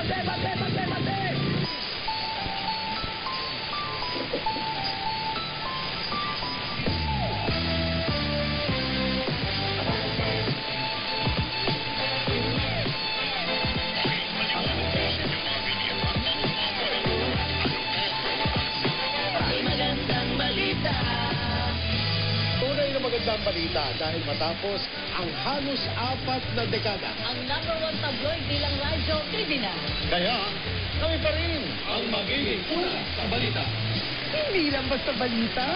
bate, bate, bate, bate! Magandang balita. Tunay na magandang balita dahil matapos ang halos 4 na dekada. Ang #1 tabloid bilang radyo, Tribuna. Kaya kami pa rin ang magiging una sa balita. Hindi lang basta balita.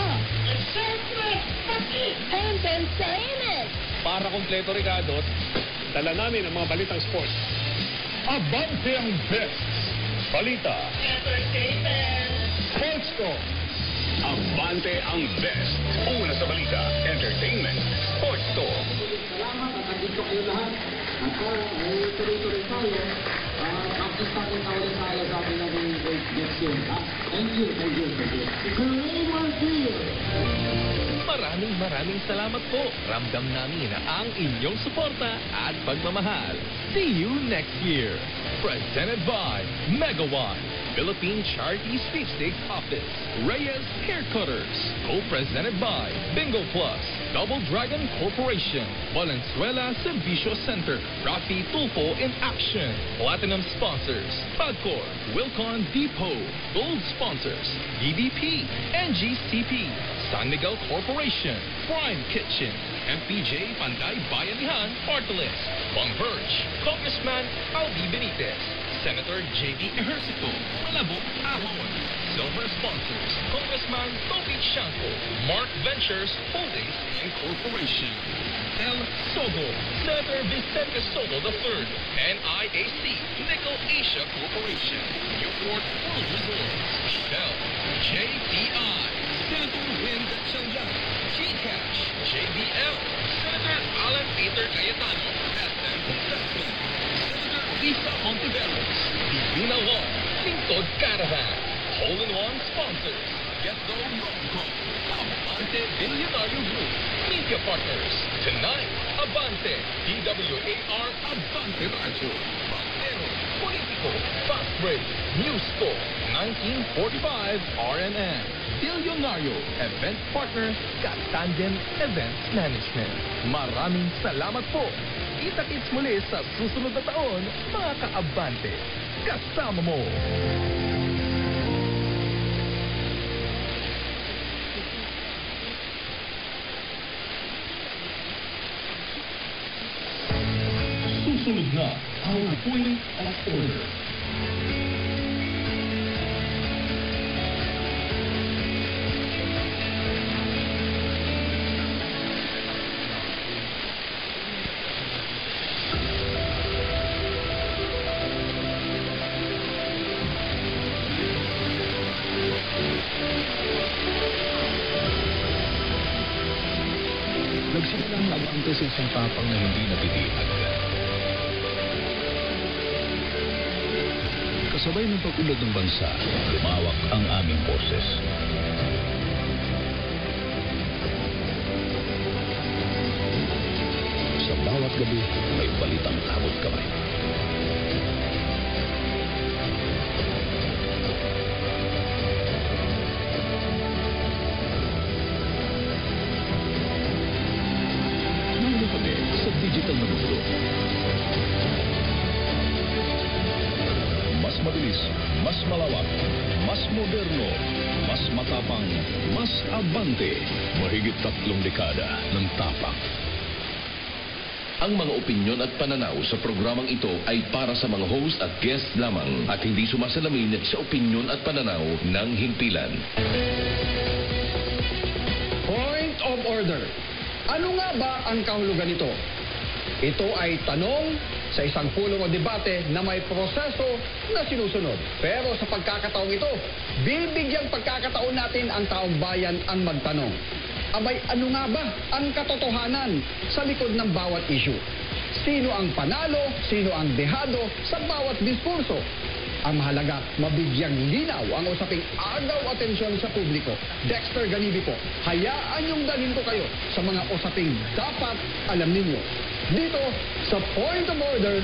At syempre, pati! And entertainment. Para kompleto, Ricardo, dala namin ang mga balitang sports. Abante ang best! Balita! Entertainment. Sports ko! Abante ang best. Una sa balita, entertainment, sports talk. Salamat at nandito kayo lahat. At ay tuloy-tuloy tayo. Practice tayo tayo sa ating naging next year. Thank you, thank you, thank you. Great here. Maraming salamat po. Ramdam namin ang inyong suporta at pagmamahal. See you next year. Presented by Mega One, Philippine Charity Sweepstakes Office, Reyes Hair Cutters. Co-presented by Bingo Plus, Double Dragon Corporation, Valenzuela Servicio Center, Rafi Tulfo in Action. Platinum sponsors, Pagcor, Wilcon Depot. Gold sponsors, BBP, NGCP, San Miguel Corporation, Prime Kitchen, MPJ Panday Bayanihan Party List, Converge, Congressman Aldi Benitez, Senator J.D. Ejercito, Malabo Ahon. Silver sponsors, Congressman Toby Shanko, Mark Ventures Holdings Incorporation, El Sogo, Senator Vicente Sogo III, NIAC, Nickel Asia Corporation, Newport World Resorts, Shell, JTI, Senator Wind Changyang, GCash, JBL, Senator Alan Peter Cayetano, SM Investment, Senator Lisa Montiveros, Divina Law, Lingkod Caravan, Hole-in-One sponsors, Get Go Romcom, Abante Billionario Group, Media Partners, Tonight, Abante, DWAR Abante Radio, Pantero, Politico, Fast Break, Newsco, 1945 RNN, Billionario, Event Partner, Katandem Events Management. Maraming salamat po. Kita-kits muli sa susunod na taon, mga kaabante. Kasama mo! Susunod na ang point of order. Nagsimulang mag-angko sa isang tapang na hindi natitiyak. Kasabay ng pag-unlad ng bansa, lumawak ang aming boses. Sa bawat gabi, may balitang abot kamay. Nandito kami sa digital na mundo. Mas mabilis, mas malawak, mas moderno, mas matapang, mas abante. Mahigit 3 dekada ng tapak. Ang mga opinyon at pananaw sa programang ito ay para sa mga host at guest lamang at hindi sumasalamin sa opinyon at pananaw ng himpilan. Point of order. Ano nga ba ang kahulugan nito? Ito ay tanong sa isang pulong o debate na may proseso na sinusunod. Pero sa pagkakataong ito, bibigyang pagkakataon natin ang taong bayan ang magtanong. Abay, ano nga ba ang katotohanan sa likod ng bawat issue? Sino ang panalo, sino ang dehado sa bawat diskurso? Ang mahalaga, mabigyang linaw ang usaping agaw atensyon sa publiko. Dexter Ganibi po, hayaan niyong dalhin ko kayo sa mga usaping dapat alam ninyo. Dito sa Point of Order,